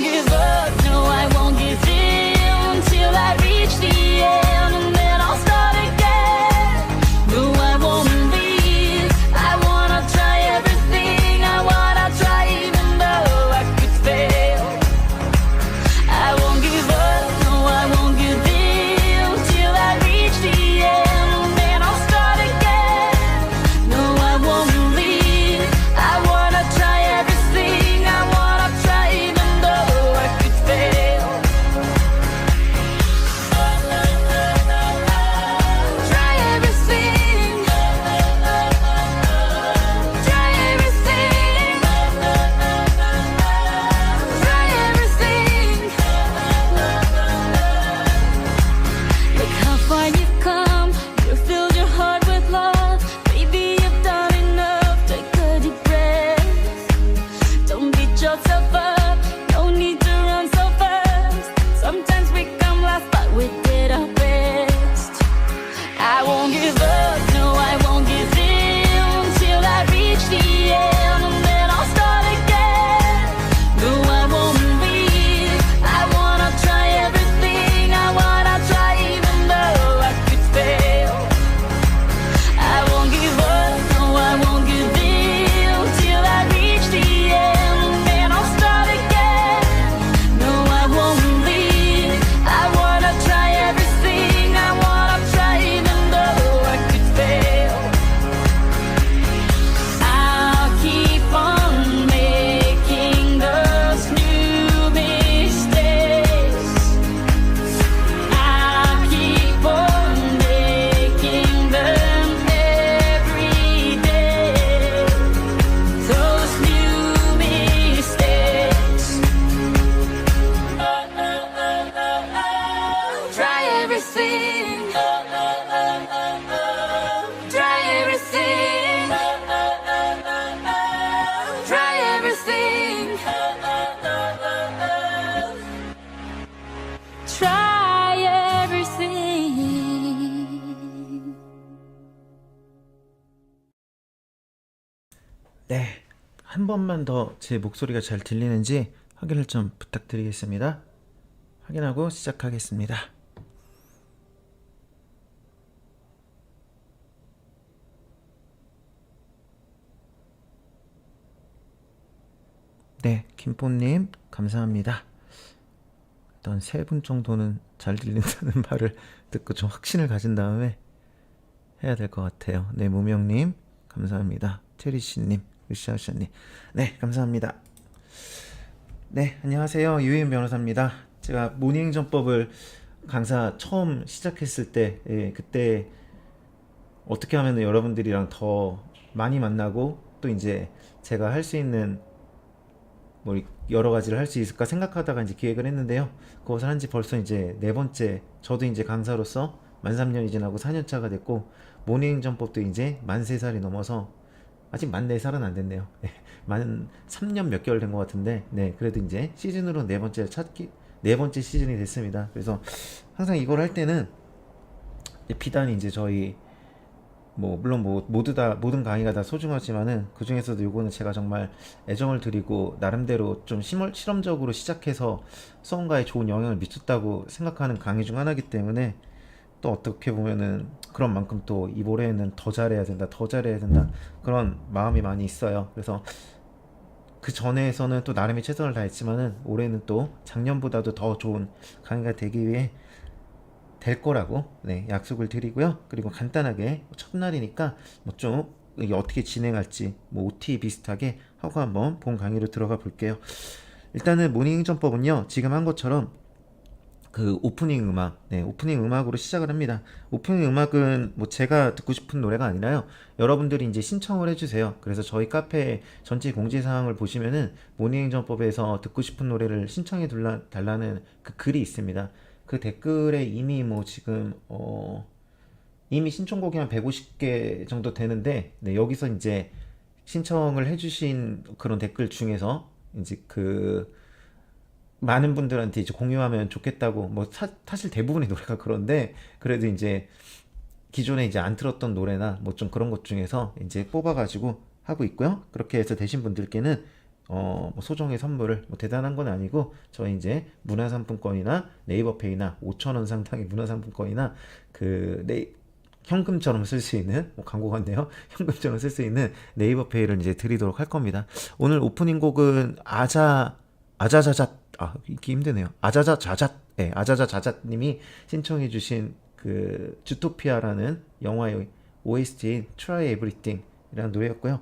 won't give up, no, I won't give in till I reach the end, and then I'll start again. No, I won't leave. I wanna try everything. I wanna try even though I could fail. I won't give up, no, I won't give in till I reach the end, and then I'll start again. No, I won't leave. I wanna try everything. I wanna try even though I could fail. Try everything. Try everything. Try everything. Look how far you've come. You filled your heart with love. Baby, you've done enough. Take a deep breath. Don't beat yourself up. No need to run so fast. Sometimes we come last, but we did our best. I won't give up, no, I won't give in till I reach the end, and then I'll start again. No, I won't leave. I wanna try everything. I wanna try even though I could fail. I won't give up, no, I won't give in till I reach the end, and then I'll start again. No, I won't leave. I wanna try everything. I wanna try even though I could fail. I'll keep on making those new mistakes. I'll keep on making them every day. Those new mistakes. Try everything. Try everything. Try everything. Try everything. 네, 한 번만 더 제 목소리가 잘 들리는지 확인을 좀 부탁드리겠습니다. 확인하고 시작하겠습니다. 네, 김뽀님 감사합니다. 일단 3분 정도는 잘 들린다는 말을 듣고 좀 확신을 가진 다음에 해야 될 것 같아요. 네, 무명님 감사합니다. 체리씨님, 으쌰으쌰님, 네, 감사합니다. 네, 안녕하세요. 유인 변호사입니다. 제가 모닝전법을 강사 처음 시작했을 때, 그때 어떻게 하면 여러분들이랑 더 많이 만나고 또 이제 제가 할 수 있는 뭐 여러 가지를 할 수 있을까 생각하다가 이제 기획을 했는데요. 그것을 한지 벌써 이제 4번째, 저도 이제 강사로서 만 3년이 지나고 4년차가 됐고, 모닝전법도 이제 만 3살이 넘어서 아직 만 4살은 안 됐네요. 만 3년 몇 개월 된 것 같은데, 네, 그래도 이제 시즌으로 4번째 시즌이 됐습니다. 그래서 항상 이걸 할 때는 비단 이제 저희 물론 모두 다 모든 강의가 다 소중하지만은 그 중에서도 요거는 제가 정말 애정을 드리고 나름대로 좀 실험적으로 시작해서 수험가에 좋은 영향을 미쳤다고 생각하는 강의 중 하나이기 때문에, 또 어떻게 보면은 그런 만큼 또 이 올해에는 더 잘해야 된다 그런 마음이 많이 있어요. 그래서 그 전에서는 또 나름의 최선을 다했지만은 올해는 또 작년보다도 더 좋은 강의가 되기 위해 될 거라고, 네, 약속을 드리고요. 그리고 간단하게 첫날이니까 좀 이게 어떻게 진행할지 OT 비슷하게 하고 한번 본 강의로 들어가 볼게요. 일단은 모닝전법은요, 지금 한 것처럼 그 오프닝 음악, 네, 오프닝 음악으로 시작을 합니다. 오프닝 음악은 제가 듣고 싶은 노래가 아니라요, 여러분들이 이제 신청을 해주세요. 그래서 저희 카페 전체 공지사항을 보시면은 모닝전법에서 듣고 싶은 노래를 신청해 달라는 그 글이 있습니다. 그 댓글에 이미 지금 이미 신청곡이 한 150개 정도 되는데, 네, 여기서 이제 신청을 해주신 그런 댓글 중에서 이제 그 많은 분들한테 이제 공유하면 좋겠다고, 사실 대부분의 노래가 그런데, 그래도 이제 기존에 이제 안 틀었던 노래나 좀 그런 것 중에서 이제 뽑아가지고 하고 있고요. 그렇게 해서 되신 분들께는 뭐 소정의 선물을 뭐 대단한 건 아니고 저희 이제 문화상품권이나 네이버페이나 5,000원 상당의 문화상품권이나 현금처럼 쓸 수 있는 광고 같네요. 현금처럼 쓸 수 있는 네이버페이를 이제 드리도록 할 겁니다. 오늘 오프닝 곡은 아자자잣 읽기 힘드네요. 아자자자잣 아자자자잣님이 신청해주신 그 주토피아라는 영화의 OST인 Try Everything이라는 노래였고요.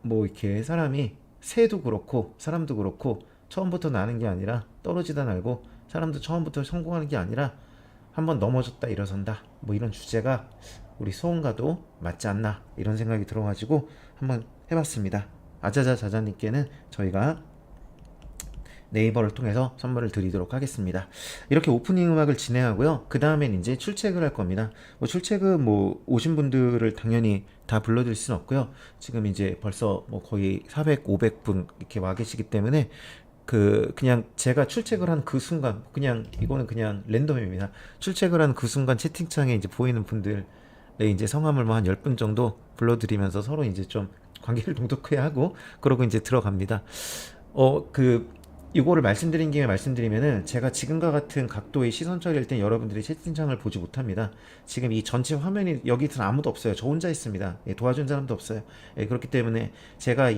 뭐 이렇게 사람이 새도 그렇고 사람도 그렇고 처음부터 나는 게 아니라 떨어지다 날고 사람도 처음부터 성공하는 게 아니라 한번 넘어졌다 일어선다 뭐 이런 주제가 우리 소원과도 맞지 않나 이런 생각이 들어가지고 한번 해봤습니다. 아자자자자님께는 저희가 네이버를 통해서 선물을 드리도록 하겠습니다. 이렇게 오프닝 음악을 진행하고요. 그 다음엔 이제 출첵을 할 겁니다. 뭐 출첵은 뭐 오신 분들을 당연히 다 불러드릴 수는 없고요. 지금 이제 벌써 뭐 거의 400, 500분 이렇게 와 계시기 때문에 그냥 제가 출첵을 한 그 순간 그냥 이거는 그냥 랜덤입니다. 출첵을 한 그 순간 채팅창에 이제 보이는 분들의 이제 성함을 뭐 한 10분 정도 불러드리면서 서로 이제 좀 관계를 동독해야 하고 그러고 이제 들어갑니다. 이거를 말씀드린 김에 말씀드리면은 제가 지금과 같은 각도의 시선 처리할 땐 여러분들이 채팅창을 보지 못합니다. 지금 이 전체 화면이 여기서는 아무도 없어요. 저 혼자 있습니다. 도와준 사람도 없어요. 그렇기 때문에 제가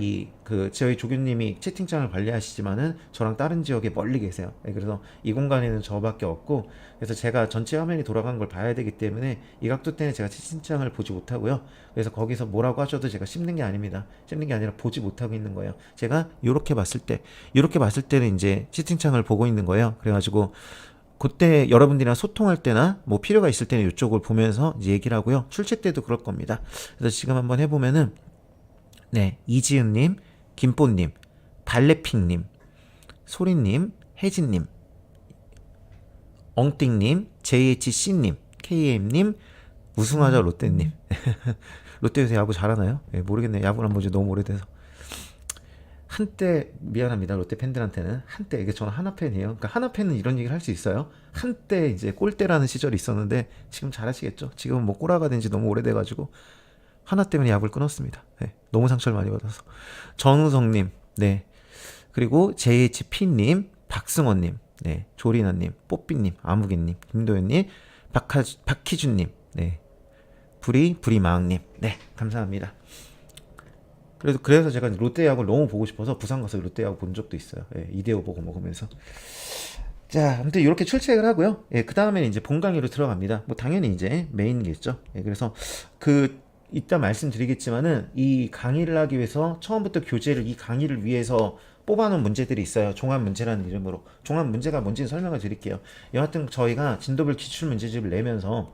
저희 조교님이 채팅창을 관리하시지만은 저랑 다른 지역에 멀리 계세요. 그래서 이 공간에는 저밖에 없고 그래서 제가 전체 화면이 돌아간 걸 봐야 되기 때문에 이 각도 때문에 제가 채팅창을 보지 못하고요. 그래서 거기서 뭐라고 하셔도 제가 씹는 게 아닙니다. 씹는 게 아니라 보지 못하고 있는 거예요. 제가 이렇게 봤을 때는 이제 채팅창을 보고 있는 거예요. 그래가지고 그때 여러분들이랑 소통할 때나 뭐 필요가 있을 때는 이쪽을 보면서 이제 얘기를 하고요. 출첵 때도 그럴 겁니다. 그래서 지금 한번 해보면은 이지은님, 김뽀님, 발레핑님, 소리님, 혜진님, 엉띵님, JHC님, KM님, 우승하자 롯데님. 롯데에서 야구 잘하나요? 모르겠네요. 야구를 한 번 너무 오래돼서. 한때 미안합니다. 롯데 팬들한테는 한때 이게 저는 하나 팬이에요. 그러니까 하나 팬은 이런 얘기를 할 수 있어요. 한때 이제 꼴대라는 시절이 있었는데 지금 잘하시겠죠. 지금은 뭐 꼬라가 된 지 너무 오래돼가지고 하나 때문에 야구를 끊었습니다. 너무 상처를 많이 받아서. 정우성님, 그리고 JHP님, 박승원님, 조리나님, 뽀삐님, 아무개님, 김도현님, 박희준님, 부리마왕님, 감사합니다. 그래서 제가 롯데 야구를 너무 보고 싶어서 부산 가서 롯데 야구 본 적도 있어요. 이대호 보고 먹으면서. 자, 아무튼 이렇게 출첵을 하고요. 그 다음에는 이제 본 강의로 들어갑니다. 뭐 당연히 이제 메인이겠죠. 그래서 이따 말씀드리겠지만은 이 강의를 하기 위해서 처음부터 교재를 이 강의를 위해서 뽑아놓은 문제들이 있어요. 종합 문제라는 이름으로. 종합 문제가 뭔지는 설명을 드릴게요. 여하튼 저희가 진도별 기출 문제집을 내면서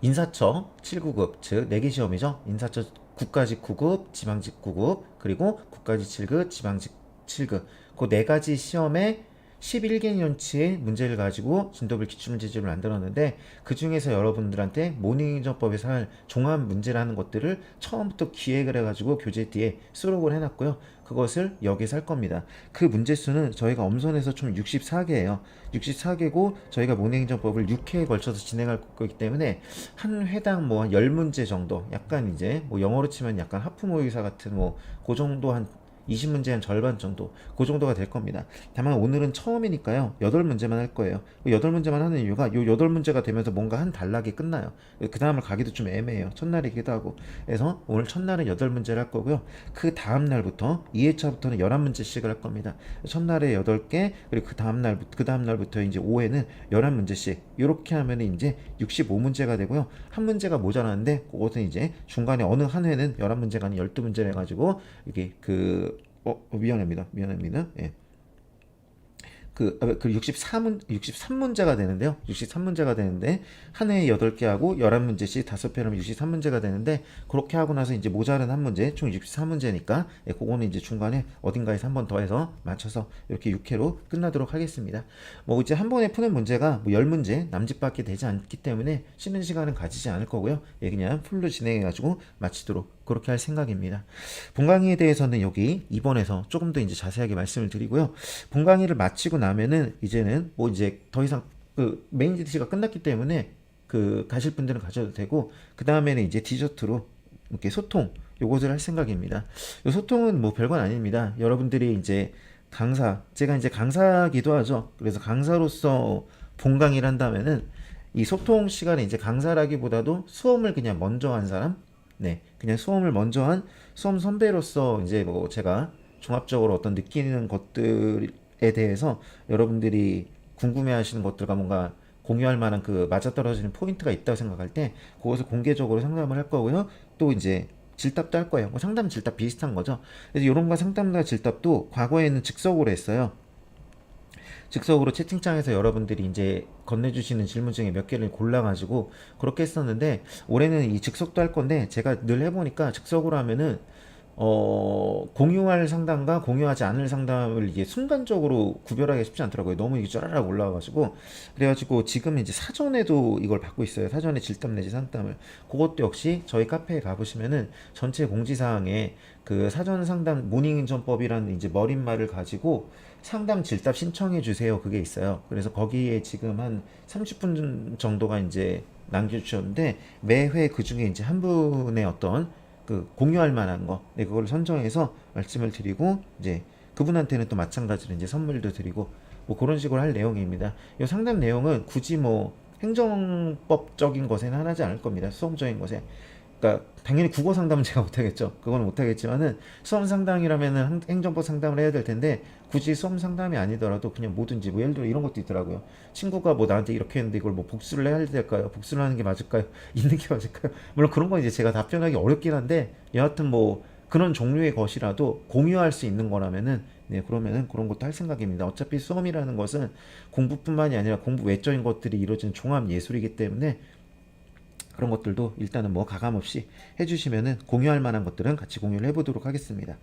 인사처 7구급, 즉 4개 시험이죠. 인사처 국가직 9급, 지방직 9급, 그리고 국가직 7급, 지방직 7급. 그 4가지 시험에 11개년치의 문제를 가지고 진도별 기출문제집을 만들었는데 그 중에서 여러분들한테 모닝정법에서 할 종합 문제라는 것들을 처음부터 기획을 해가지고 교재 뒤에 수록을 해놨고요. 그것을 여기서 할 겁니다. 그 문제 수는 저희가 엄선해서 총 64개예요. 64개고 저희가 모닝정법을 6회에 걸쳐서 진행할 거기 때문에 한 회당 뭐 한 10문제 정도, 약간 이제 뭐 영어로 치면 약간 하프 모의고사 같은 뭐 그 정도 한 20문제 한 절반 정도, 그 정도가 될 겁니다. 다만 오늘은 처음이니까요 8문제만 할 거예요. 8문제만 하는 이유가 요 8문제가 되면서 뭔가 한 단락이 끝나요. 그 다음을 가기도 좀 애매해요. 첫날이기도 하고. 그래서 오늘 첫날은 8문제를 할 거고요. 그 다음날부터 2회차부터는 11문제씩을 할 겁니다. 첫날에 8개, 그리고 그 다음날부터 이제 5회는 11문제씩, 이렇게 하면 이제 65문제가 되고요. 한 문제가 모자라는데 그것은 이제 중간에 어느 한 회는 11문제가 아닌 12문제를 해가지고 이게 미안합니다. 그 63문제가 되는데요. 63문제가 되는데 한 해에 8개 하고 11문제씩 5편 하면 63문제가 되는데, 그렇게 하고 나서 이제 모자른 한 문제, 총 64문제니까 그거는 이제 중간에 어딘가에서 한 번 더 해서 맞춰서 이렇게 6회로 끝나도록 하겠습니다. 뭐 이제 한 번에 푸는 문제가 뭐 10문제 남짓밖에 되지 않기 때문에 쉬는 시간은 가지지 않을 거고요. 그냥 풀로 진행해 가지고 마치도록 그렇게 할 생각입니다. 본 강의에 대해서는 여기 2번에서 조금 더 이제 자세하게 말씀을 드리고요. 본 강의를 마치고 나면은 이제는 뭐 이제 더 이상 메인 디시가 끝났기 때문에 가실 분들은 가셔도 되고, 그 다음에는 이제 디저트로 이렇게 소통 요것을 할 생각입니다. 이 소통은 뭐 별건 아닙니다. 여러분들이 이제 제가 이제 강사기도 하죠. 그래서 강사로서 본강의를 한다면은 이 소통 시간에 이제 강사라기보다도 수험을 그냥 먼저 한 사람, 네, 그냥 수험을 먼저 한 수험 선배로서 이제 뭐 제가 종합적으로 어떤 느끼는 것들에 대해서 여러분들이 궁금해하시는 것들과 뭔가 공유할 만한 그 맞아떨어지는 포인트가 있다고 생각할 때 그것을 공개적으로 상담을 할 거고요. 또 이제 질답도 할 거예요. 뭐 상담 질답 비슷한 거죠. 그래서 이런 거 상담과 질답도 과거에는 즉석으로 했어요. 즉석으로 채팅창에서 여러분들이 이제 건네주시는 질문 중에 몇 개를 골라가지고 그렇게 했었는데 올해는 이 즉석도 할 건데 제가 늘 해보니까 즉석으로 하면은 공유할 상담과 공유하지 않을 상담을 이게 순간적으로 구별하기 쉽지 않더라고요. 너무 이게 쫘라락 올라와가지고. 그래가지고 지금 이제 사전에도 이걸 받고 있어요. 사전에 질답 내지 상담을. 그것도 역시 저희 카페에 가보시면은 전체 공지사항에 그 사전 상담 모닝인전법이라는 이제 머릿말을 가지고 상담 질답 신청해 주세요. 그게 있어요. 그래서 거기에 지금 한 30분 정도가 이제 남겨주셨는데 매회 그 중에 이제 한 분의 어떤 그 공유할 만한 거, 네, 그걸 선정해서 말씀을 드리고 이제 그분한테는 또 마찬가지로 이제 선물도 드리고 뭐 그런 식으로 할 내용입니다. 이 상담 내용은 굳이 뭐 행정법적인 것에는 하지 않을 겁니다. 수험적인 것에. 그러니까 당연히 국어 상담은 제가 못하겠죠. 그거는 못하겠지만은 수험 상담이라면은 행정법 상담을 해야 될 텐데 굳이 수험 상담이 아니더라도 그냥 뭐든지 뭐 예를 들어 이런 것도 있더라고요. 친구가 뭐 나한테 이렇게 했는데 이걸 뭐 복수를 해야 될까요? 복수를 하는 게 맞을까요? 있는 게 맞을까요? 물론 그런 건 이제 제가 답변하기 어렵긴 한데 여하튼 뭐 그런 종류의 것이라도 공유할 수 있는 거라면은 네, 그러면은 그런 것도 할 생각입니다. 어차피 수험이라는 것은 공부뿐만이 아니라 공부 외적인 것들이 이루어진 종합 예술이기 때문에 그런 것들도 일단은 뭐 가감없이 해주시면은 공유할 만한 것들은 같이 공유를 해보도록 하겠습니다.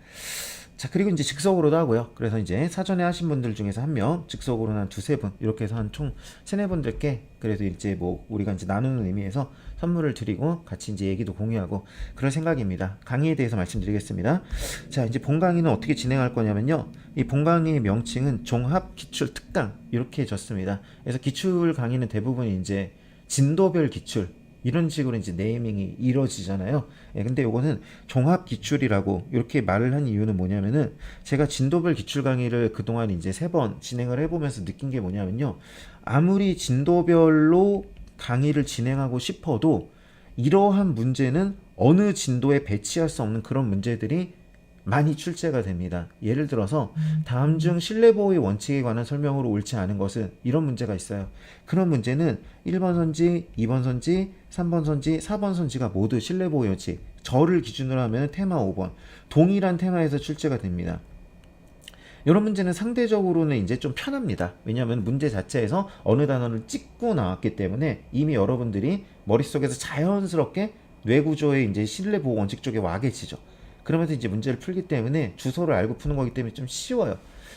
자, 그리고 이제 즉석으로도 하고요. 그래서 이제 사전에 하신 분들 중에서 한 명, 즉석으로는 한 두세 분, 이렇게 해서 한 총 세네 분들께 그래도 이제 뭐 우리가 이제 나누는 의미에서 선물을 드리고 같이 이제 얘기도 공유하고 그럴 생각입니다. 강의에 대해서 말씀드리겠습니다. 자, 이제 본 강의는 어떻게 진행할 거냐면요. 이 본 강의의 명칭은 종합 기출 특강 이렇게 졌습니다. 그래서 기출 강의는 대부분 이제 진도별 기출 이런 식으로 이제 네이밍이 이루어지잖아요. 예, 근데 요거는 종합 기출이라고 이렇게 말을 한 이유는 뭐냐면은 제가 진도별 기출 강의를 그동안 이제 3번 진행을 해보면서 느낀 게 뭐냐면요. 아무리 진도별로 강의를 진행하고 싶어도 이러한 문제는 어느 진도에 배치할 수 없는 그런 문제들이 많이 출제가 됩니다. 예를 들어서 다음 중 실내보호의 원칙에 관한 설명으로 옳지 않은 것은 이런 문제가 있어요. 그런 문제는 1번 선지, 2번 선지, 3번 선지, 4번 선지가 모두 실내보호의 원칙, 저를 기준으로 하면 테마 5번 동일한 테마에서 출제가 됩니다. 이런 문제는 상대적으로는 이제 좀 편합니다. 왜냐하면 문제 자체에서 어느 단어를 찍고 나왔기 때문에 이미 여러분들이 머릿속에서 자연스럽게 뇌구조의 이제 실내보호 원칙 쪽에 와 계시죠. 그러면서 이제 문제를 풀기 때문에 주소를 알고 푸는 거기 때문에 좀 쉬워요.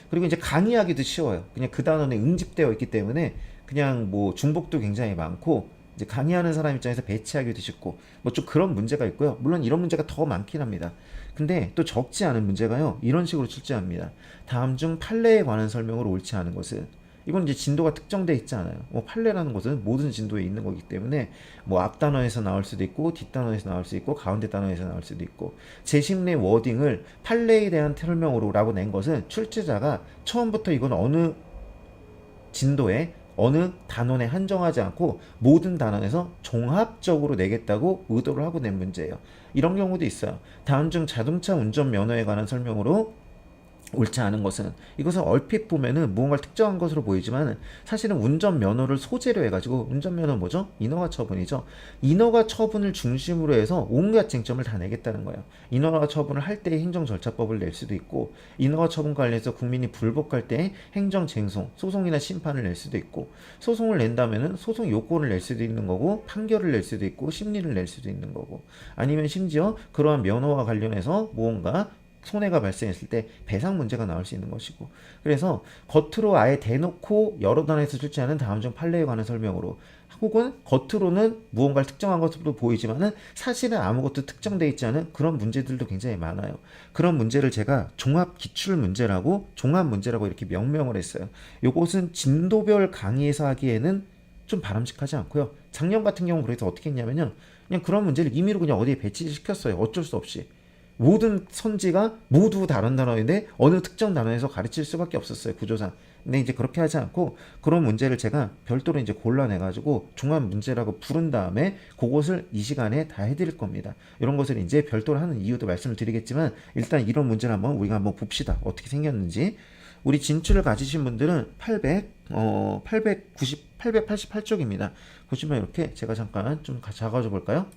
그리고 이제 강의하기도 쉬워요. 그냥 그 단원에 응집되어 있기 때문에 그냥 뭐 중복도 굉장히 많고 이제 강의하는 사람 입장에서 배치하기도 쉽고 뭐 좀 그런 문제가 있고요. 물론 이런 문제가 더 많긴 합니다. 근데 또 적지 않은 문제가요. 이런 식으로 출제합니다. 다음 중 판례에 관한 설명으로 옳지 않은 것은 이건 이제 진도가 특정되어 있지 않아요. 뭐 판례라는 것은 모든 진도에 있는 거기 때문에 뭐 앞 단어에서 나올 수도 있고 뒷 단어에서 나올 수도 있고 가운데 단어에서 나올 수도 있고 재심 내 워딩을 판례에 대한 설명으로라고 낸 것은 출제자가 처음부터 이건 어느 진도에 어느 단원에 한정하지 않고 모든 단원에서 종합적으로 내겠다고 의도를 하고 낸 문제예요. 이런 경우도 있어요. 다음 중 자동차 운전 면허에 관한 설명으로 옳지 않은 것은 이것은 얼핏 보면은 무언가를 특정한 것으로 보이지만 사실은 운전면허를 소재로 해가지고 운전면허 뭐죠? 인허가 처분이죠. 인허가 처분을 중심으로 해서 온갖 쟁점을 다 내겠다는 거예요. 인허가 처분을 할 때 행정절차법을 낼 수도 있고 인허가 처분 관련해서 국민이 불복할 때 행정쟁송, 소송이나 심판을 낼 수도 있고 소송을 낸다면은 소송 요건을 낼 수도 있는 거고 판결을 낼 수도 있고 심리를 낼 수도 있는 거고 아니면 심지어 그러한 면허와 관련해서 무언가 손해가 발생했을 때 배상 문제가 나올 수 있는 것이고 그래서 겉으로 아예 대놓고 여러 단에서 출제하는 다음 중 판례에 관한 설명으로 혹은 겉으로는 무언가를 특정한 것으로 보이지만은 사실은 아무것도 특정되어 있지 않은 그런 문제들도 굉장히 많아요. 그런 문제를 제가 종합 기출 문제라고 종합 문제라고 이렇게 명명을 했어요. 요것은 진도별 강의에서 하기에는 좀 바람직하지 않고요. 작년 같은 경우 그래서 어떻게 했냐면요. 그냥 그런 문제를 임의로 그냥 어디에 배치시켰어요. 어쩔 수 없이. 모든 선지가 모두 다른 단어인데 어느 특정 단어에서 가르칠 수밖에 없었어요. 구조상. 근데 이제 그렇게 하지 않고 그런 문제를 제가 별도로 이제 골라내가지고 종합 문제라고 부른 다음에 그것을 이 시간에 다 해드릴 겁니다. 이런 것을 이제 별도로 하는 이유도 말씀을 드리겠지만 일단 이런 문제를 우리가 한번 봅시다. 어떻게 생겼는지. 우리 진출을 가지신 분들은 888쪽입니다. 보시면 이렇게 제가 잠깐 좀 작아져 볼까요?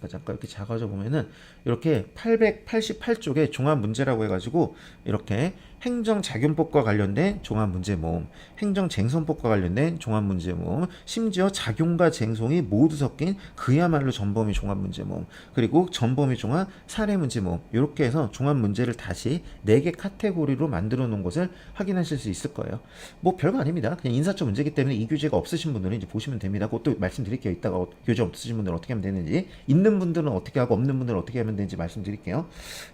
잠깐 이렇게 작아져 보면은 이렇게 888쪽에 종합 문제라고 해가지고 이렇게 행정작용법과 관련된 종합 문제 모음, 행정쟁송법과 관련된 종합 문제 모음, 심지어 작용과 쟁송이 모두 섞인 그야말로 전범위 종합 문제 모음, 그리고 전범위 종합 사례 문제 모음, 이렇게 해서 종합 문제를 다시 4개 카테고리로 만들어 놓은 것을 확인하실 수 있을 거예요. 뭐 별거 아닙니다. 그냥 인사처 문제이기 때문에 이 교재가 없으신 분들은 이제 보시면 됩니다. 그것도 말씀드릴게요. 이따가 교재 없으신 분들은 어떻게 하면 되는지, 있는 분들은 어떻게 하고 없는 분들은 어떻게 하면 되는지 말씀드릴게요.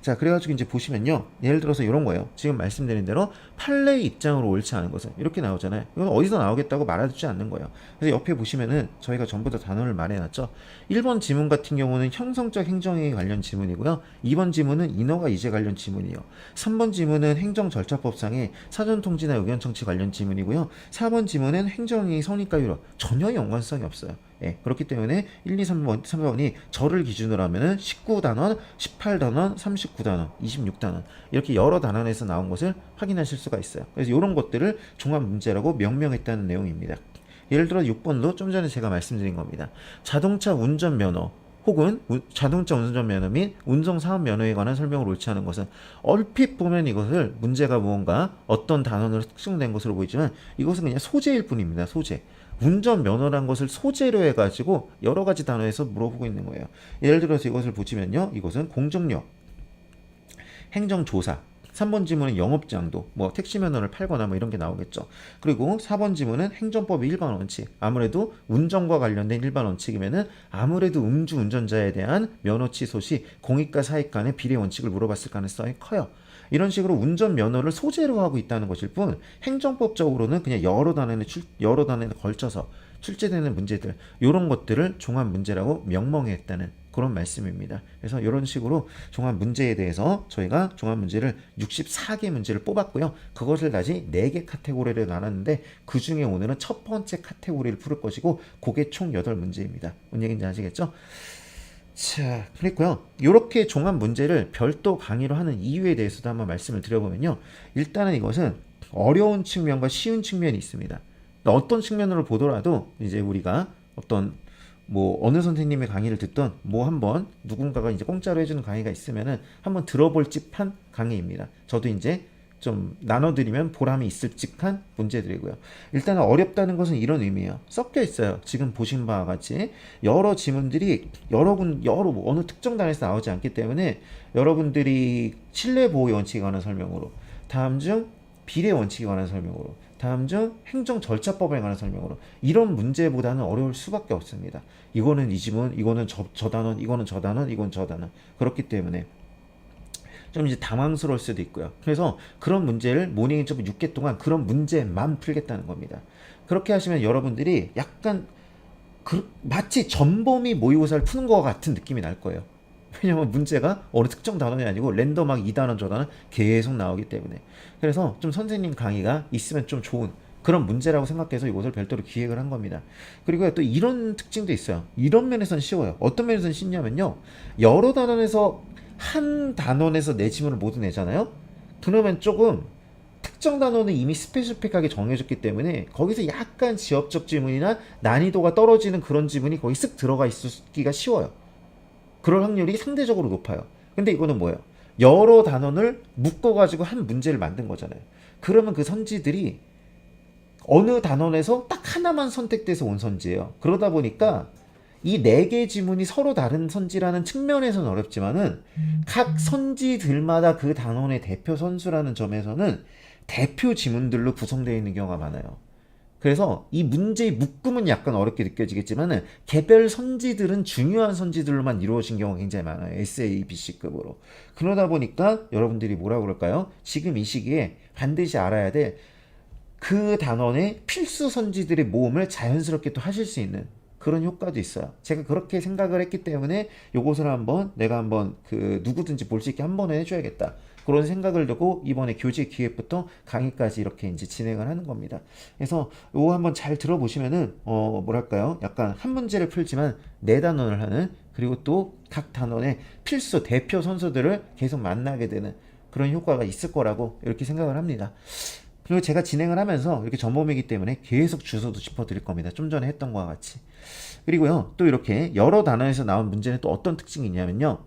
자, 그래가지고 이제 보시면요, 예를 들어서 이런 거예요. 지금 말씀드린 대로 판례 입장으로 옳지 않은 것은 이렇게 나오잖아요. 이건 어디서 나오겠다고 말해주지 않는 거예요. 그래서 옆에 보시면은 저희가 전부 다 단어를 말해놨죠. 1번 지문 같은 경우는 형성적 행정행위 관련 지문이고요. 2번 지문은 인허가 이제 관련 지문이요. 3번 지문은 행정절차법상의 사전통지나 의견청취 관련 지문이고요. 4번 지문은 행정행위 성립과 유로 전혀 연관성이 없어요. 예, 그렇기 때문에 1, 2, 3번이 저를 기준으로 하면은 19단원, 18단원, 39단원, 26단원 이렇게 여러 단원에서 나온 것을 확인하실 수가 있어요. 그래서 이런 것들을 종합 문제라고 명명했다는 내용입니다. 예를 들어 6번도 좀 전에 제가 말씀드린 겁니다. 자동차 운전면허 혹은 자동차 운전면허 및 운송사업면허에 관한 설명을 옳지 않은 것은 얼핏 보면 이것을 문제가 무언가 어떤 단원으로 특정된 것으로 보이지만 이것은 그냥 소재일 뿐입니다. 소재. 운전면허란 것을 소재로 해가지고 여러 가지 단어에서 물어보고 있는 거예요. 예를 들어서 이것을 보시면요. 이것은 공정력, 행정조사, 3번 지문은 영업장도, 뭐 택시면허를 팔거나 뭐 이런 게 나오겠죠. 그리고 4번 지문은 행정법의 일반 원칙, 아무래도 운전과 관련된 일반 원칙이면은 아무래도 음주운전자에 대한 면허 취소 시 공익과 사익 간의 비례 원칙을 물어봤을 가능성이 커요. 이런 식으로 운전면허를 소재로 하고 있다는 것일 뿐 행정법적으로는 그냥 여러 단원에 걸쳐서 출제되는 문제들, 이런 것들을 종합 문제라고 명명했다는 그런 말씀입니다. 그래서 이런 식으로 종합 문제에 대해서 저희가 종합 문제를 64개 문제를 뽑았고요. 그것을 다시 4개 카테고리로 나눴는데 그 중에 오늘은 첫 번째 카테고리를 풀을 것이고 그게 총 8문제입니다. 뭔 얘기인지 아시겠죠? 자, 그랬고요. 이렇게 종합 문제를 별도 강의로 하는 이유에 대해서도 한번 말씀을 드려보면요. 일단은 이것은 어려운 측면과 쉬운 측면이 있습니다. 그러니까 어떤 측면으로 보더라도 이제 우리가 어떤 뭐 어느 선생님의 강의를 듣던 뭐 한번 누군가가 이제 공짜로 해주는 강의가 있으면은 한번 들어볼 찝한 강의입니다. 저도 이제 좀 나눠드리면 보람이 있을 찝한 문제들이고요. 일단 어렵다는 것은 이런 의미예요. 섞여 있어요. 지금 보신 바와 같이 여러 지문들이 여러 어느 특정 단에서 나오지 않기 때문에 여러분들이 신뢰보호 원칙에 관한 설명으로, 다음 중 비례 원칙에 관한 설명으로, 다음 중 행정절차법에 관한 설명으로 이런 문제보다는 어려울 수밖에 없습니다. 이거는 이 지문, 이거는 저 단원, 이거는 저 단원, 이건 저 단원. 그렇기 때문에 좀 이제 당황스러울 수도 있고요. 그래서 그런 문제를 모닝 인터뷰 6개 동안 그런 문제만 풀겠다는 겁니다. 그렇게 하시면 여러분들이 약간 마치 전범위 모의고사를 푸는 것 같은 느낌이 날 거예요. 왜냐면 문제가 어느 특정 단원이 아니고 랜덤하게 이 단원 저 단원 계속 나오기 때문에. 그래서 좀 선생님 강의가 있으면 좀 좋은 그런 문제라고 생각해서 이것을 별도로 기획을 한 겁니다. 그리고 또 이런 특징도 있어요. 이런 면에서는 쉬워요. 어떤 면에서는 쉽냐면요. 여러 단원에서 한 단원에서 내 지문을 모두 내잖아요. 그러면 조금 특정 단원은 이미 스페시픽하게 정해졌기 때문에 거기서 약간 지역적 지문이나 난이도가 떨어지는 그런 지문이 거기 쓱 들어가 있기가 쉬워요. 그럴 확률이 상대적으로 높아요. 근데 이거는 뭐예요? 여러 단원을 묶어가지고 한 문제를 만든 거잖아요. 그러면 그 선지들이 어느 단원에서 딱 하나만 선택돼서 온 선지예요. 그러다 보니까 이 4개 지문이 서로 다른 선지라는 측면에서는 어렵지만은 각 선지들마다 그 단원의 대표 선수라는 점에서는 대표 지문들로 구성되어 있는 경우가 많아요. 그래서 이 문제의 묶음은 약간 어렵게 느껴지겠지만은 개별 선지들은 중요한 선지들로만 이루어진 경우가 굉장히 많아요. SA, BC급으로. 그러다 보니까 여러분들이 뭐라고 그럴까요? 지금 이 시기에 반드시 알아야 될 그 단원의 필수 선지들의 모음을 자연스럽게 또 하실 수 있는 그런 효과도 있어요. 제가 그렇게 생각을 했기 때문에 요것을 내가 한번 그 누구든지 볼 수 있게 한 번은 해줘야겠다. 그런 생각을 두고 이번에 교재 기획부터 강의까지 이렇게 이제 진행을 하는 겁니다. 그래서 요거 한번 잘 들어보시면은 뭐랄까요? 약간 한 문제를 풀지만 네 단원을 하는, 그리고 또 각 단원의 필수 대표 선수들을 계속 만나게 되는 그런 효과가 있을 거라고 이렇게 생각을 합니다. 그리고 제가 진행을 하면서 이렇게 전범이기 때문에 계속 주소도 짚어드릴 겁니다. 좀 전에 했던 것과 같이. 그리고요, 또 이렇게 여러 단어에서 나온 문제는 또 어떤 특징이 있냐면요,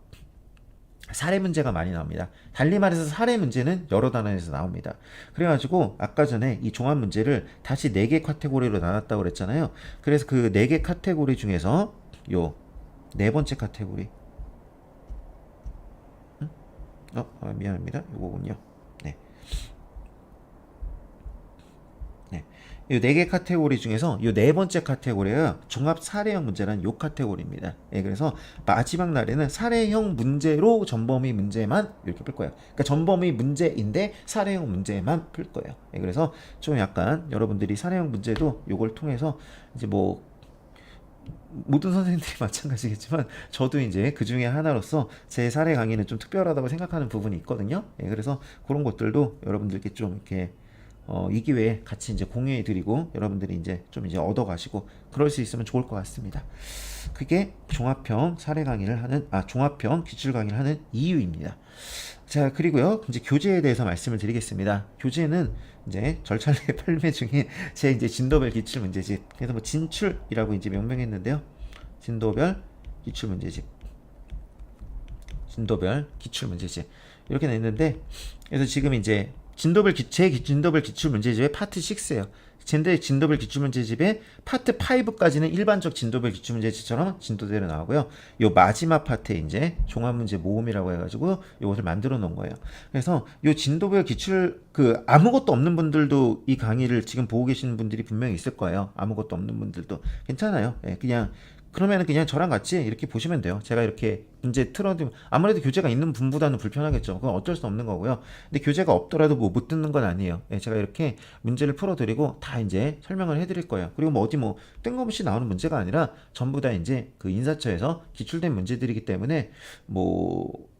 사례 문제가 많이 나옵니다. 달리 말해서 사례 문제는 여러 단어에서 나옵니다. 그래가지고 아까 전에 이 종합 문제를 다시 4개 카테고리로 나눴다고 그랬잖아요. 그래서 그 4개 카테고리 중에서 요 네 번째 카테고리, 미안합니다. 요거군요. 네. 네. 이 4개 카테고리 중에서 이 네 번째 카테고리가 종합 사례형 문제라는 요 카테고리입니다. 예, 그래서 마지막 날에는 사례형 문제로 전범위 문제만 이렇게 풀 거예요. 그러니까 전범위 문제인데 사례형 문제만 풀 거예요. 예, 그래서 좀 약간 여러분들이 사례형 문제도 요걸 통해서 이제 뭐 모든 선생님들이 마찬가지겠지만 저도 이제 그 중에 하나로서 제 사례 강의는 좀 특별하다고 생각하는 부분이 있거든요. 예, 그래서 그런 것들도 여러분들께 좀 이렇게 이 기회에 같이 이제 공유해 드리고 여러분들이 이제 좀 이제 얻어 가시고 그럴 수 있으면 좋을 것 같습니다. 그게 종합형 사례 강의를 하는, 종합형 기출 강의를 하는 이유입니다. 자, 그리고요, 이제 교재에 대해서 말씀을 드리겠습니다. 교재는 이제 절찬리의 팔매 중인 제 이제 진도별 기출 문제집, 그래서 뭐 진출이라고 이제 명명했는데요. 진도별 기출 문제집, 진도별 기출 문제집 이렇게 냈는데, 그래서 지금 이제 진도별 기출 문제집의 파트 6예요. 진도별 기출 문제집의 파트 5까지는 일반적 진도별 기출 문제집처럼 진도대로 나오고요. 요 마지막 파트에 이제 종합 문제 모음이라고 해가지고 요것을 만들어 놓은 거예요. 그래서 요 진도별 기출 아무것도 없는 분들도 이 강의를 지금 보고 계시는 분들이 분명히 있을 거예요. 아무것도 없는 분들도 괜찮아요. 예, 그러면은 그냥 저랑 같이 이렇게 보시면 돼요. 제가 이렇게 문제 틀어드리면 아무래도 교재가 있는 분보다는 불편하겠죠. 그건 어쩔 수 없는 거고요. 근데 교재가 없더라도 뭐 못 듣는 건 아니에요. 예, 제가 이렇게 문제를 풀어드리고 다 이제 설명을 해드릴 거예요. 그리고 뭐 어디 뭐 뜬금없이 나오는 문제가 아니라 전부 다 이제 그 인사처에서 기출된 문제들이기 때문에 뭐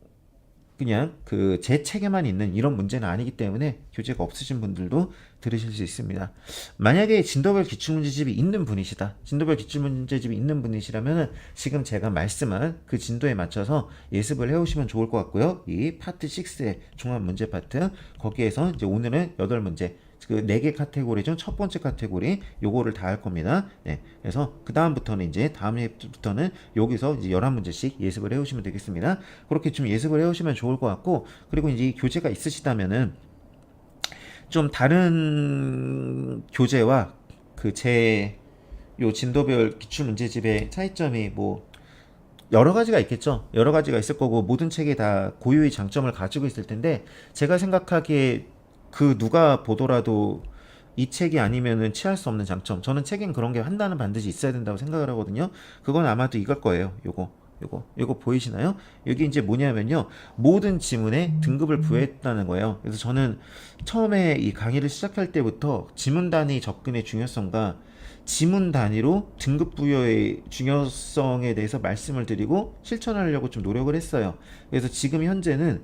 그냥 그 제 책에만 있는 이런 문제는 아니기 때문에 교재가 없으신 분들도 들으실 수 있습니다. 만약에 진도별 기출문제집이 있는 분이시다, 진도별 기출문제집이 있는 분이시라면 지금 제가 말씀한 그 진도에 맞춰서 예습을 해오시면 좋을 것 같고요. 이 파트 6의 종합문제 파트, 거기에서 이제 오늘은 8문제, 그 4개 카테고리 중 첫 번째 카테고리 요거를 다 할 겁니다. 네. 그래서 그 다음부터는 이제 다음 회부터는 여기서 이제 11문제씩 예습을 해 오시면 되겠습니다. 그렇게 좀 예습을 해 오시면 좋을 것 같고, 그리고 이제 이 교재가 있으시다면은 좀 다른 교재와 그 제 요 진도별 기출 문제집의 차이점이 뭐 여러 가지가 있겠죠. 여러 가지가 있을 거고 모든 책이 다 고유의 장점을 가지고 있을 텐데, 제가 생각하기에 그 누가 보더라도 이 책이 아니면은 취할 수 없는 장점, 저는 책엔 그런 게 한단은 반드시 있어야 된다고 생각을 하거든요. 그건 아마도 이걸 거예요. 요거 보이시나요? 여기 이제 뭐냐면요, 모든 지문에 등급을 부여했다는 거예요. 그래서 저는 처음에 이 강의를 시작할 때부터 지문 단위 접근의 중요성과 지문 단위로 등급 부여의 중요성에 대해서 말씀을 드리고 실천하려고 좀 노력을 했어요. 그래서 지금 현재는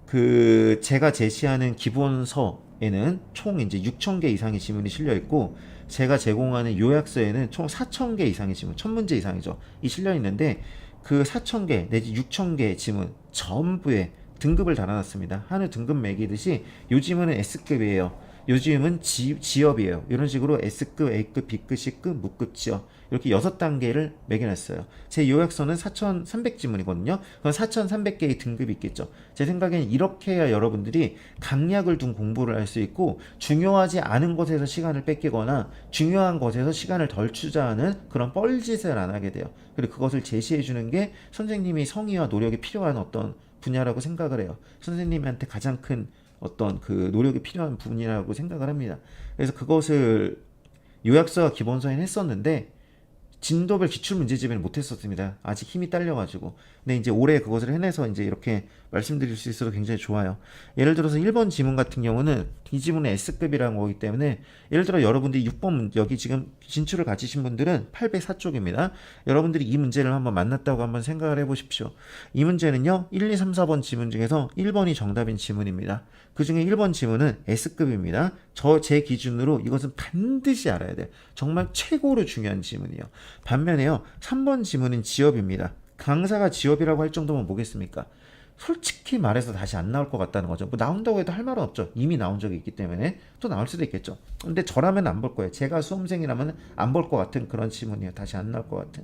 그 제가 제시하는 기본서에는 총 이제 6,000개 이상의 지문이 실려 있고, 제가 제공하는 요약서에는 총 4,000개 이상의 지문, 1,000문제 이상이죠, 이 실려 있는데, 그 4,000개 내지 6,000개의 지문 전부에 등급을 달아놨습니다. 한우 등급 매기듯이 요 지문은 S급이에요. 요 지문은 지업이에요. 이런 식으로 S급, A급, B급, C급, 무급, 지업 이렇게 6단계를 매겨놨어요. 제 요약서는 4,300지문이거든요. 그럼 4,300개의 등급이 있겠죠. 제 생각에는 이렇게 해야 여러분들이 강약을 둔 공부를 할 수 있고, 중요하지 않은 것에서 시간을 뺏기거나 중요한 것에서 시간을 덜 투자하는 그런 뻘짓을 안 하게 돼요. 그리고 그것을 제시해 주는 게 선생님이 성의와 노력이 필요한 어떤 분야라고 생각을 해요. 선생님한테 가장 큰 어떤 그 노력이 필요한 부분이라고 생각을 합니다. 그래서 그것을 요약서와 기본서에는 했었는데, 진도별 기출 문제집에는 못했었습니다. 아직 힘이 딸려가지고. 근데 이제 올해 그것을 해내서 이제 이렇게 말씀드릴 수 있어서 굉장히 좋아요. 예를 들어서 1번 지문 같은 경우는 이 지문은 S급이라는 거기 때문에 예를 들어 여러분들이 6번 여기 지금 진출을 가지신 분들은 804쪽입니다. 여러분들이 이 문제를 한번 만났다고 한번 생각을 해보십시오. 이 문제는요 1, 2, 3, 4번 지문 중에서 1번이 정답인 지문입니다. 그 중에 1번 지문은 S급입니다. 제 기준으로 이것은 반드시 알아야 돼요. 정말 최고로 중요한 지문이에요. 반면에요 3번 지문은 지엽입니다. 강사가 지엽이라고 할 정도면 뭐겠습니까? 솔직히 말해서 다시 안 나올 것 같다는 거죠. 뭐 나온다고 해도 할 말은 없죠. 이미 나온 적이 있기 때문에 또 나올 수도 있겠죠. 근데 저라면 안 볼 거예요. 제가 수험생이라면 안 볼 것 같은 그런 지문이에요. 다시 안 나올 것 같은.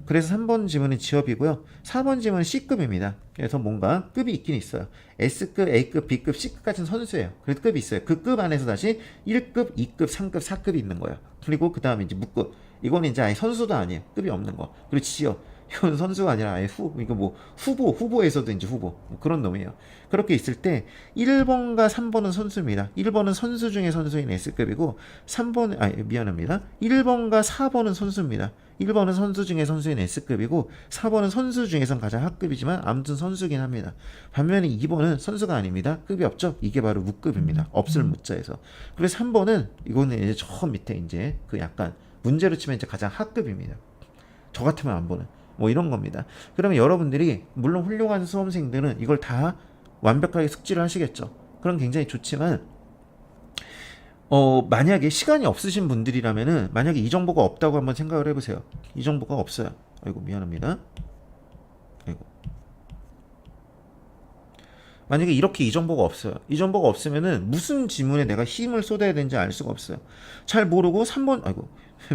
그래서 3번 지문은 지엽이고요. 4번 지문은 C급입니다. 그래서 뭔가 급이 있긴 있어요. S급, A급, B급, C급 같은 선수예요. 그래서 급이 있어요. 그 급 안에서 다시 1급, 2급, 3급, 4급이 있는 거예요. 그리고 그 다음에 이제 무급. 이거는 이제 아예 선수도 아니에요. 급이 없는 거. 그리고 지엽. 이건 선수가 아니라 아예 이거 뭐 후보에서도 이제 후보 뭐 그런 놈이에요. 그렇게 있을 때 1번과 3번은 선수입니다. 1번은 선수 중에 선수인 S급이고 1번과 4번은 선수입니다. 1번은 선수 중에 선수인 S급이고 4번은 선수 중에선 가장 하급이지만 아무튼 선수긴 합니다. 반면에 2번은 선수가 아닙니다. 급이 없죠. 이게 바로 무급입니다. 없을 무자에서. 그래서 3번은 이거는 이제 저 밑에 이제 그 약간 문제로 치면 이제 가장 하급입니다. 저 같으면 안 보는 뭐 이런 겁니다. 그러면 여러분들이 물론 훌륭한 수험생들은 이걸 다 완벽하게 숙지를 하시겠죠. 그럼 굉장히 좋지만 만약에 시간이 없으신 분들이라면은 만약에 이 정보가 없다고 한번 생각을 해보세요. 이 정보가 없어요. 아이고 미안합니다. 아이고. 만약에 이렇게 이 정보가 없어요. 이 정보가 없으면은 무슨 지문에 내가 힘을 쏟아야 되는지 알 수가 없어요. 잘 모르고 3번 아이고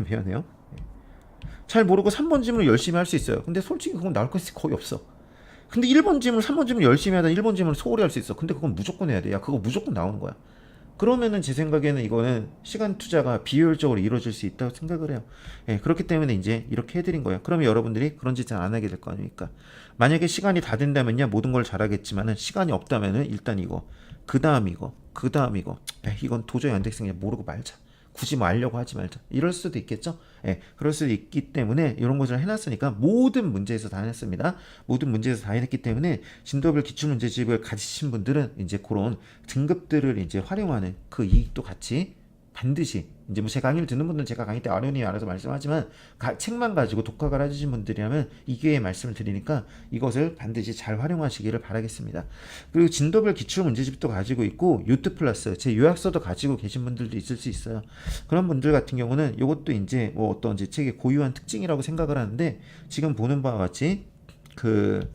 미안해요. 잘 모르고 3번 지문을 열심히 할 수 있어요. 근데 솔직히 그건 나올 것이 거의 없어. 근데 1번 지문, 3번 지문 열심히 하다 1번 지문을 소홀히 할 수 있어. 근데 그건 무조건 해야 돼. 야, 그거 무조건 나오는 거야. 그러면은 제 생각에는 이거는 시간 투자가 비효율적으로 이루어질 수 있다고 생각을 해요. 예, 그렇기 때문에 이제 이렇게 해드린 거예요. 그러면 여러분들이 그런 짓을 안 하게 될 거 아닙니까? 만약에 시간이 다 된다면요, 모든 걸 잘하겠지만은 시간이 없다면은 일단 이거, 그 다음 이거, 그 다음 이거. 이건 도저히 안 되겠으니까 모르고 말자. 굳이 뭐 알려고 하지 말자. 이럴 수도 있겠죠? 예, 그럴 수도 있기 때문에 이런 것을 해놨으니까 모든 문제에서 다 해놨습니다. 모든 문제에서 다 해냈기 때문에 진도별 기출문제집을 가지신 분들은 이제 그런 등급들을 이제 활용하는 그 이익도 같이 반드시 이제 뭐 제 강의를 듣는 분들은 제가 강의 때 아련히 알아서 말씀하지만 책만 가지고 독학을 해주신 분들이라면 이 기회에 말씀을 드리니까 이것을 반드시 잘 활용하시기를 바라겠습니다. 그리고 진도별 기출 문제집도 가지고 있고 요트 플러스 제 요약서도 가지고 계신 분들도 있을 수 있어요. 그런 분들 같은 경우는 이것도 이제 뭐 어떤 제 책의 고유한 특징이라고 생각을 하는데 지금 보는 바와 같이 그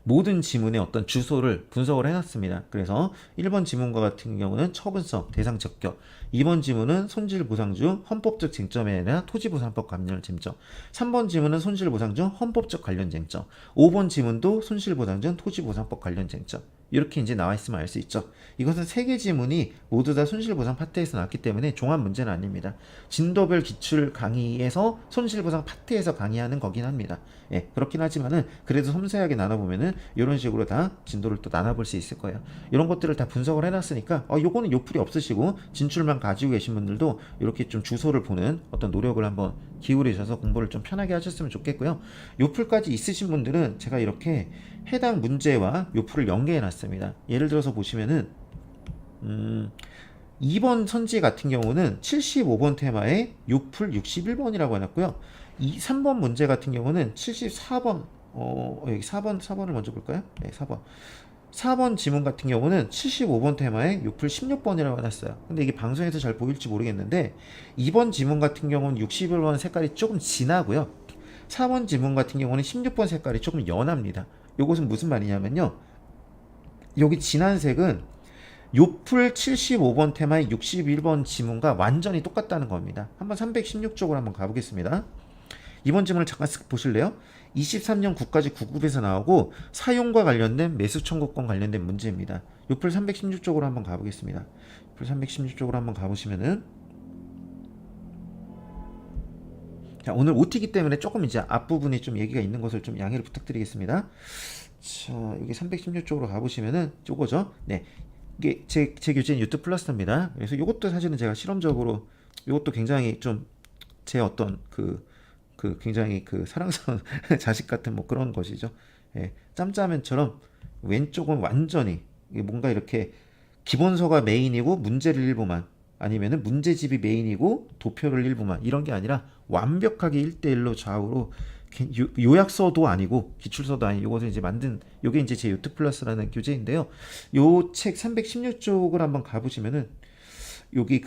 모든 지문의 어떤 주소를 분석을 해놨습니다. 그래서 1번 지문과 같은 경우는 처분성, 대상 적격, 2번 지문은 손실보상 중 헌법적 쟁점이 아니라 토지보상법 관련 쟁점, 3번 지문은 손실보상 중 헌법적 관련 쟁점, 5번 지문도 손실보상 중 토지보상법 관련 쟁점. 이렇게 이제 나와 있으면 알 수 있죠. 이것은 세 개 지문이 모두 다 손실보상 파트에서 나왔기 때문에 종합 문제는 아닙니다. 진도별 기출 강의에서 손실보상 파트에서 강의하는 거긴 합니다. 예, 그렇긴 하지만은 그래도 섬세하게 나눠보면은 이런 식으로 다 진도를 또 나눠볼 수 있을 거예요. 이런 것들을 다 분석을 해놨으니까 요거는 요풀이 없으시고 진출만 가지고 계신 분들도 이렇게 좀 주소를 보는 어떤 노력을 한번 기울이셔서 공부를 좀 편하게 하셨으면 좋겠고요. 요풀까지 있으신 분들은 제가 이렇게 해당 문제와 요풀을 연계해 놨습니다. 예를 들어서 보시면은 2번 선지 같은 경우는 75번 테마에 요풀 61번이라고 해놨고요. 3번 문제 같은 경우는 74번 여기 4번을 먼저 볼까요? 네, 4번 지문 같은 경우는 75번 테마에 요풀 16번이라고 해놨어요. 근데 이게 방송에서 잘 보일지 모르겠는데 2번 지문 같은 경우는 61번 색깔이 조금 진하고요. 4번 지문 같은 경우는 16번 색깔이 조금 연합니다. 이것은 무슨 말이냐면요. 여기 진한 색은 요풀 75번 테마의 61번 지문과 완전히 똑같다는 겁니다. 한번 316쪽으로 한번 가보겠습니다. 이번 지문을 잠깐 쓱 보실래요? 23년 국가직 9급에서 나오고 사용과 관련된 매수 청구권 관련된 문제입니다. 요풀 316쪽으로 한번 가보겠습니다. 요풀 316쪽으로 한번 가보시면은 자, 오늘 OT이기 때문에 조금 이제 앞부분이 좀 얘기가 있는 것을 좀 양해를 부탁드리겠습니다. 자, 여기 316쪽으로 가보시면은 요거죠. 네. 이게 제 교재인 유튜브 플러스입니다. 그래서 요것도 사실은 제가 실험적으로 요것도 굉장히 좀 제 어떤 그 그 굉장히 그 사랑스러운 자식 같은 뭐 그런 것이죠. 예, 짬짜면처럼 왼쪽은 완전히 이게 뭔가 이렇게 기본서가 메인이고 문제를 일부만, 아니면은 문제집이 메인이고 도표를 일부만, 이런 게 아니라 완벽하게 1대1로 좌우로 요약서도 아니고 기출서도 아니고 이것을 이제 만든 요게 이제 제 요트 플러스라는 교재인데요. 요 책 316쪽을 한번 가보시면은 여기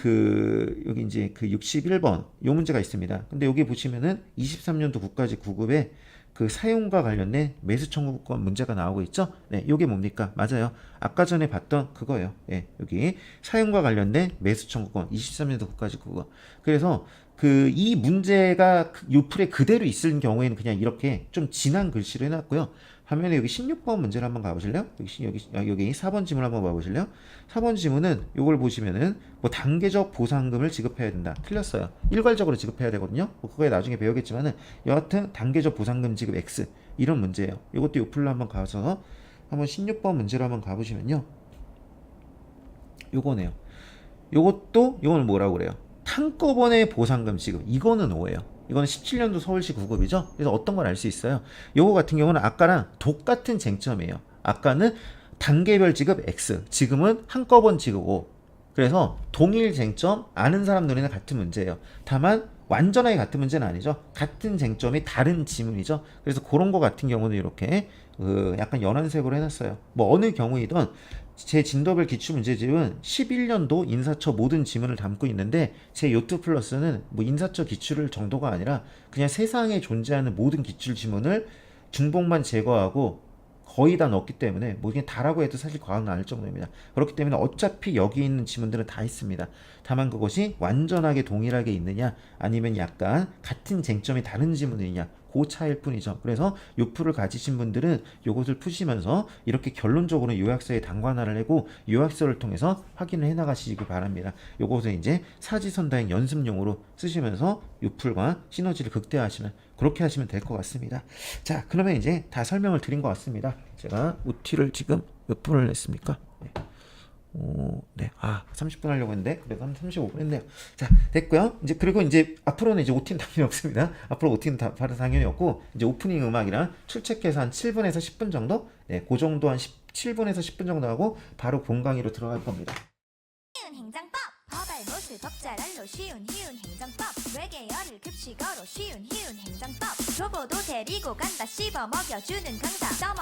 이제 그 61번 요 문제가 있습니다. 근데 여기 보시면은 23년도 국가직 9급에 그 사용과 관련된 매수 청구권 문제가 나오고 있죠. 네, 요게 뭡니까? 맞아요. 아까 전에 봤던 그거예요. 예, 여기 사용과 관련된 매수 청구권 23년도 국가직 9급. 그래서 그 이 문제가 요 풀에 그대로 있을 경우에는 그냥 이렇게 좀 진한 글씨로 해놨고요. 화면에 여기 16번 문제를 한번 가보실래요? 여기 4번 지문 한번 봐보실래요? 4번 지문은 요걸 보시면은 뭐 단계적 보상금을 지급해야 된다. 틀렸어요. 일괄적으로 지급해야 되거든요. 뭐 그거에 나중에 배우겠지만은 여하튼 단계적 보상금 지급 X 이런 문제예요. 이것도 요 풀로 한번 가서 한번 16번 문제로 한번 가보시면요. 요거네요. 요거는 뭐라고 그래요? 한꺼번에 보상금 지급. 이거는 오예요. 이거는 17년도 서울시 9급이죠. 그래서 어떤 걸 알 수 있어요? 요거 같은 경우는 아까랑 똑같은 쟁점이에요. 아까는 단계별 지급 X, 지금은 한꺼번 지급 O. 그래서 동일 쟁점, 아는 사람 눈에는 같은 문제예요. 다만 완전하게 같은 문제는 아니죠. 같은 쟁점이 다른 지문이죠. 그래서 그런 거 같은 경우는 이렇게 약간 연한색으로 해놨어요. 뭐 어느 경우이든 제 진도별 기출문제집은 11년도 인사처 모든 지문을 담고 있는데 제 요트 플러스는 뭐 인사처 기출을 정도가 아니라 그냥 세상에 존재하는 모든 기출 지문을 중복만 제거하고 거의 다 넣었기 때문에 뭐 그냥 다라고 해도 사실 과언은 아닐 정도입니다. 그렇기 때문에 어차피 여기 있는 지문들은 다 있습니다. 다만 그것이 완전하게 동일하게 있느냐 아니면 약간 같은 쟁점이 다른 지문이냐 그 차이일 뿐이죠. 그래서 요 풀을 가지신 분들은 요것을 푸시면서 이렇게 결론적으로 요약서에 단관화를 하고 요약서를 통해서 확인을 해 나가시기 바랍니다. 요것을 이제 사지선다행 연습용으로 쓰시면서 요 풀과 시너지를 극대화하시면 그렇게 하시면 될 것 같습니다. 자, 그러면 이제 다 설명을 드린 것 같습니다. 제가 OT를 지금 몇 분을 냈습니까? 네. 네. 30분 하려고 했는데 그래도 한 35분 했네요. 자, 됐고요. 이제 그리고 이제 앞으로는 이제 OT는 당연히 없습니다. 앞으로 OT는 당연히 없고 이제 오프닝 음악이랑 출첵해서 한 7분에서 10분 정도, 네, 그 정도 한 7분에서 10분 정도 하고 바로 본 강의로 들어갈 겁니다. 쉬운 행정법 허발못을 법잘알로 쉬운 희운 행정법 외계어를 급식어로 쉬운 희운 행정법 교보도 데리고 간다 씹어 먹여주는 강사 써먹